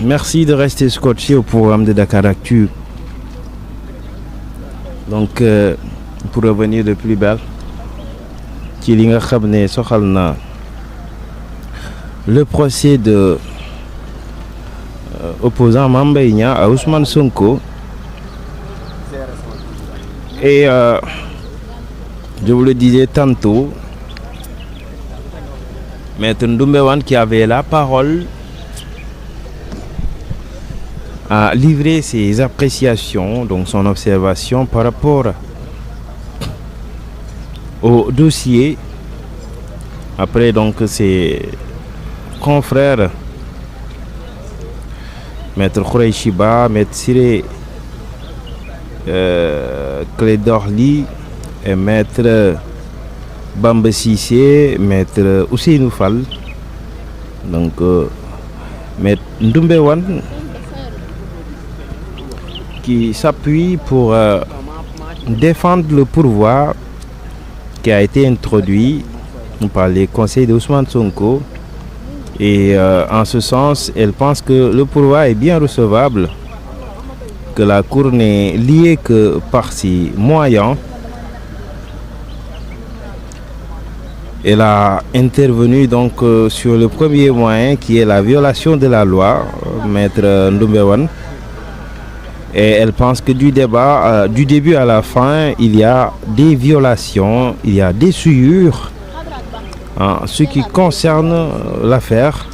Merci de rester scotché au programme de Dakaractu. Donc, pour revenir de plus belle, ci li nga xam ne soxal na le procès de opposant Mame Mbaye Niang à Ousmane Sonko. Et je vous le disais tantôt, Maître Ndoumbe Wane, qui avait la parole, a livré ses appréciations, donc son observation par rapport au dossier. Après donc ses confrères Maître Khoureychi Ba, Maître Ciré Clédor Ly et Maître Bamba Cissé, Maître Ousseynou Fall, donc Maître Ndoumbe Wane, qui s'appuie pour défendre le pourvoi qui a été introduit par les conseils d'Ousmane Sonko. Et en ce sens, elle pense que le pourvoi est bien recevable, que la Cour n'est liée que par ses moyens. Elle a intervenu donc sur le premier moyen qui est la violation de la loi, Maître Ndoumbe Wane. Et elle pense que du début à la fin, il y a des violations, il y a des souillures en ce qui concerne l'affaire.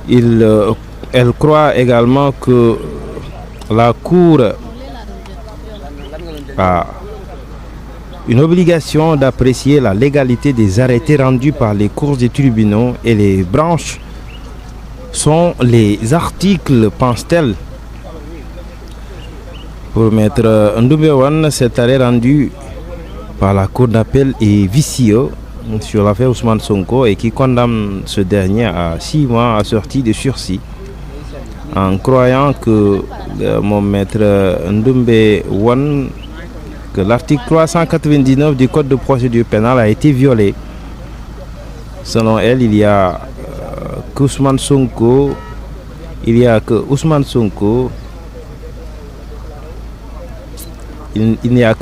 Elle croit également que la Cour a une obligation d'apprécier la légalité des arrêtés rendus par les cours des tribunaux, et les branches sont les articles, pense-t-elle. Pour Maître Ndoumbe Wane, cet arrêt rendu par la Cour d'appel est vicieux sur l'affaire Ousmane Sonko et qui condamne ce dernier à 6 mois assortis de sursis, en croyant que mon Maître Ndoumbe Wane, que l'article 399 du Code de procédure pénale a été violé. Selon elle, il n'y a que Ousmane Sonko, il n'y a que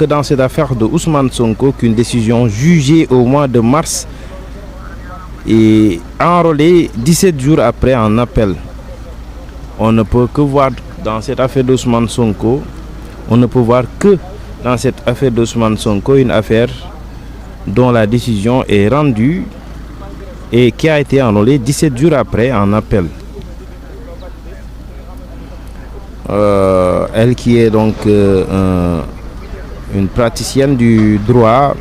dans cette affaire de Ousmane Sonko qu'une décision jugée au mois de mars est enrôlée 17 jours après en appel. On ne peut que voir dans cette affaire d'Ousmane Sonko, une affaire dont la décision est rendue et qui a été enrôlée 17 jours après en appel. Elle qui est donc une praticienne du droit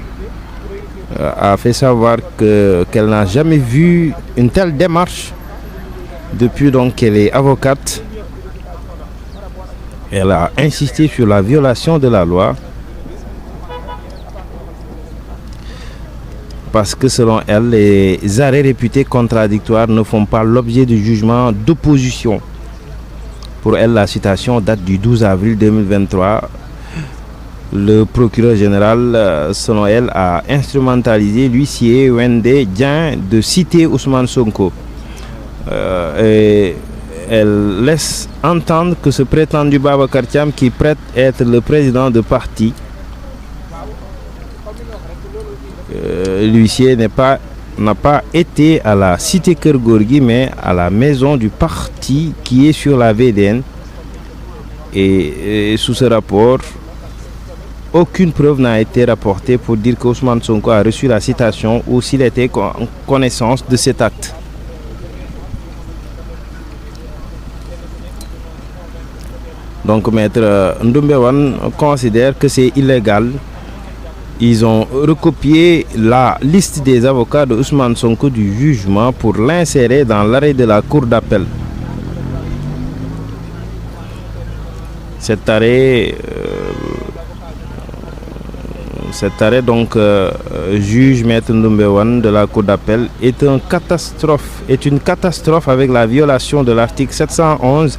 a fait savoir qu'elle n'a jamais vu une telle démarche depuis donc qu'elle est avocate. Elle a insisté sur la violation de la loi parce que selon elle, les arrêts réputés contradictoires ne font pas l'objet de jugements d'opposition. Pour elle, la citation date du 12 avril 2023. Le procureur général, selon elle, a instrumentalisé l'huissier Wende Dieng de citer Ousmane Sonko. Et elle laisse entendre que ce prétendu Babacar Thiam, qui prête être le président de parti, l'huissier n'a pas été à la cité Keur Gorgui, mais à la maison du parti qui est sur la VDN. Et sous ce rapport, aucune preuve n'a été rapportée pour dire que Ousmane Sonko a reçu la citation ou s'il était en connaissance de cet acte. Donc Maître Ndoumbe Wane considère que c'est illégal. Ils ont recopié la liste des avocats de Ousmane Sonko du jugement pour l'insérer dans l'arrêt de la Cour d'appel. Cet arrêt donc juge Maître Ndoumbe Wane de la Cour d'appel est une catastrophe avec la violation de l'article 711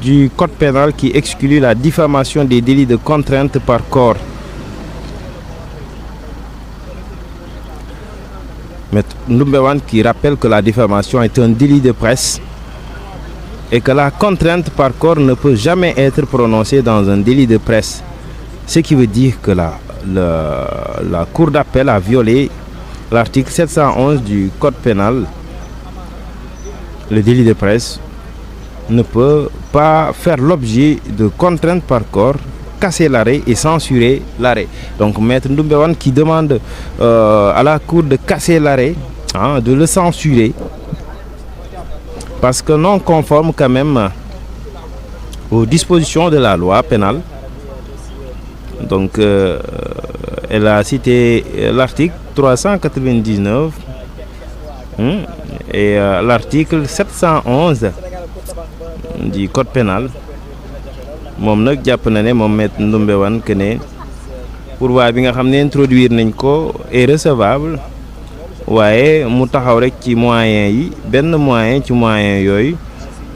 du Code pénal qui exclut la diffamation des délits de contrainte par corps. Maître Ndoumbe Wane qui rappelle que la diffamation est un délit de presse et que la contrainte par corps ne peut jamais être prononcée dans un délit de presse. Ce qui veut dire que la Cour d'appel a violé l'article 711 du Code pénal. Le délit de presse ne peut pas faire l'objet de contraintes par corps, casser l'arrêt et censurer l'arrêt. Donc Maître Ndoumbe Wane qui demande à la Cour de casser l'arrêt, de le censurer, parce que non conforme quand même aux dispositions de la loi pénale. Donc elle a cité l'article 399 et l'article 711 du Code pénal. moom nag jàpp na ne moom Maître Ndoumbe Wane que ne pourvoi bi nga xam ne introduire nañ ko est recevable, waaye mu taxaw rek ci moyens yi, benn moyen ci moyens yooyu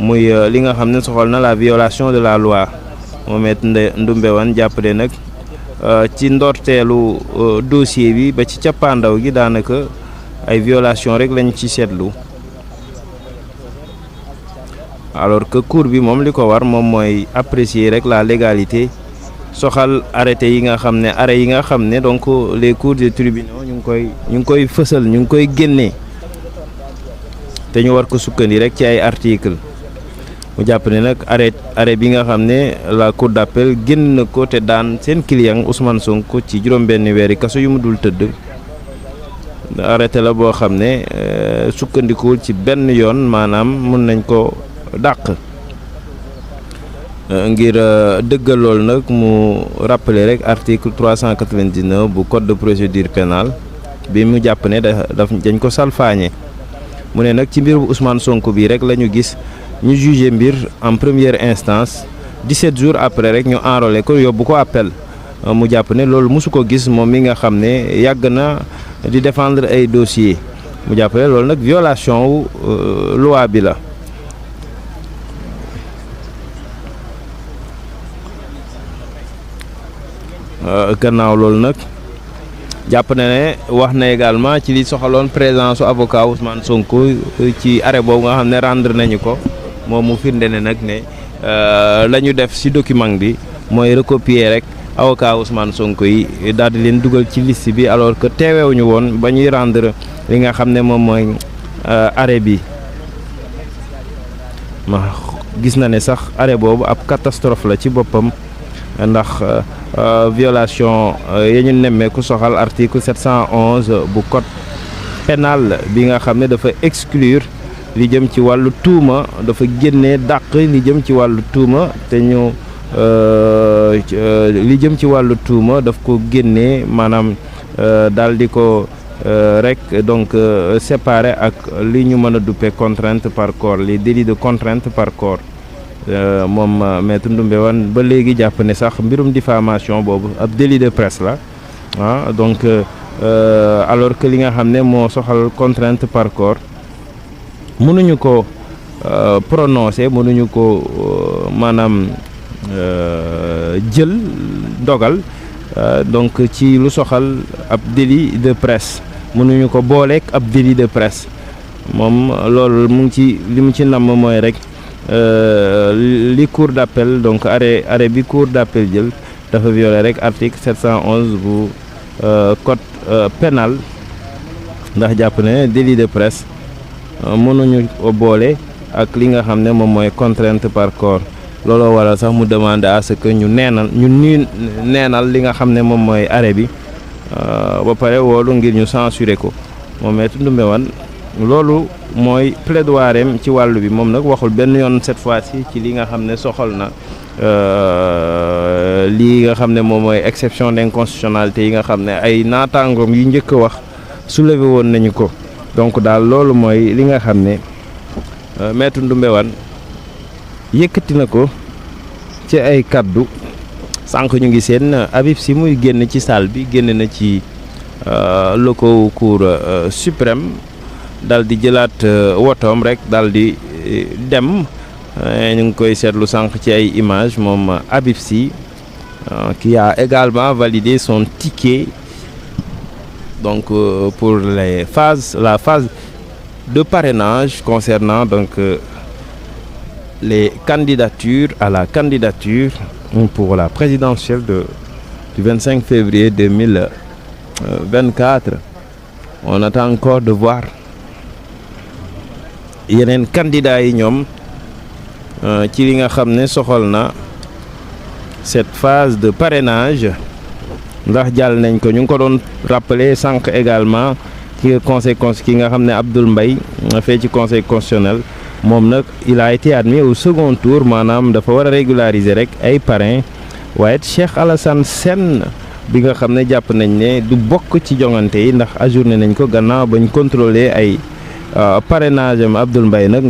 muy li nga xam ne soxal na la violation de la loi. moom Maître Ndoumbe Wane jàpp ne nag ci ndorteelu dossier bi ba ci cappaandaw gi daanaka ay violation rek lañ ci seetlu, alors que cour bi moom li ko war moom mooy apprécier rek la légalité soxal arrêté yi nga xam ne arrêt yi nga xam ne donc les cours des tribunaux ñu ngi koy fësal, ñu ngi koy génnee te ñu war ko sukkandi rek ci ay article. mu jàpp ne nag arrêt bi nga xam ne la cour d'appel génn na ko te daan seen client Ousmane Sonko ci juróom-benn weeri kaso yu mu dul tëdd, arrêté la boo xam ne sukkandikuwul ci benn yoon, maanaam mun nañ ko dàq. ngir dëggal loolu nag mu rappeler rek article 399 bu code de procédure pénale bi mu jàpp ne dañ ko salfaañe. mu ne nag ci mbiru Ousmane Sonko bi rek la ñu gis ñu jugé mbir en première instance 17 jours après rek ñu enrôlé ko yóbbu ko appel. mu jàpp ne loolu mosu ko gis moom mi nga xam ne yàgg na di défendre ay dossiers. mu jàpp ne loolu nag violation wu loi bi la. gannaaw loolu nag jàpp na ne wax na également ci li soxaloon présence su avocat Ousmane Sonko ci arrêt boobu nga xam ne rendre nañu ko, moom mu firnde ne nag ne la ñu def ci document bi mooy recopier rek avocat Ousmane Sonko yi daal di leen dugal ci liste bi, alors que teewewuñu woon ba ñuy rendre li nga xam ne moom mooy arrêt bi. ma gis na ne sax arrêt boobu ab catastrophe la ci boppam, ndax violation ya ñu nemmeeku soxal article 711 bu code pénal bi nga xam ne dafa exclure li jëm ci wàllu tuuma, dafa génnee dàq li jëm ci wàllu tuuma, te ñu li jëm ci wàllu tuuma daf ko génnee, maanaam daal di ko rek donc séparé ak li ñu mën a duppee contrainte par corps, les délits de contrainte par corps. moom Maître Ndoumbe Wane ba léegi jàpp ne sax mbirum diffamation boobu ab délit de presse la, donc alors que li nga xam ne moo soxal contrainte par corps mënuñu ko prononcer, mënuñu ko maanaam jël dogal donc ci lu soxal ab délit de presse, mënuñu ko booleek ab délit de presse. moom loolu mu ngi ci li mu ci namm mooy rek li cour d'appel, donc arrêt bi cour d'appel jël dafa violé rek article 711 bu code pénal, ndax jàpp ne délit de presse mënuñu ko boole ak li nga xam ne moom mooy contrainte par corps. looloo waral sax mu demandé à ce que ñu neenal li nga xam ne moom mooy arrêt bi ba pare woolu ngir ñu censurer ko. moom Maître Ndoumbe Wane loolu mooy plaidoireem ci wàllu bi. moom nag waxul benn yoon cette fois-ci ci li nga xam ne soxal na lii nga xam ne moom mooy exception d'inconstitutionnalité yi nga xam ne ay naataangoom yu njëkk a wax soulevé woon nañu ko. donc daal loolu mooy li nga xam ne Maître Ndoumbe Wane yëkkati na ko ci ay kaddu. sànq ñu ngi seen Habib Sy muy génn ci salle bi, génn na ci locaux cour suprême, dal di jëlaat wotoom rek dal di dem. ñu ngi koy seetlu sànq ci ay image moom Habib Sy qui a également validé son ticket donc pour la phase de parrainage concernant donc les candidatures à la candidature pour la présidentielle du 25 février 2024. On attend encore de voir yeneen candidats yi ñoom ci li nga xam ne soxal na cette phase de parrainage ndax jàll nañ ko. ñu ngi ko doon rappeler sànq également ci conseil ki nga xam ne Abdoul Mbaye fee ci conseil constitutionnel moom nag il a été admis au second tour, maanaam dafa war a régulariser rek ay parrain. waaye Cheikh Alassane Sène bi nga xam ne jàpp nañ ne du bokk ci jongante yi ndax ajourné nañ ko gannaaw bañ contrôler ay parrainage am. Abdoul Mbaye nag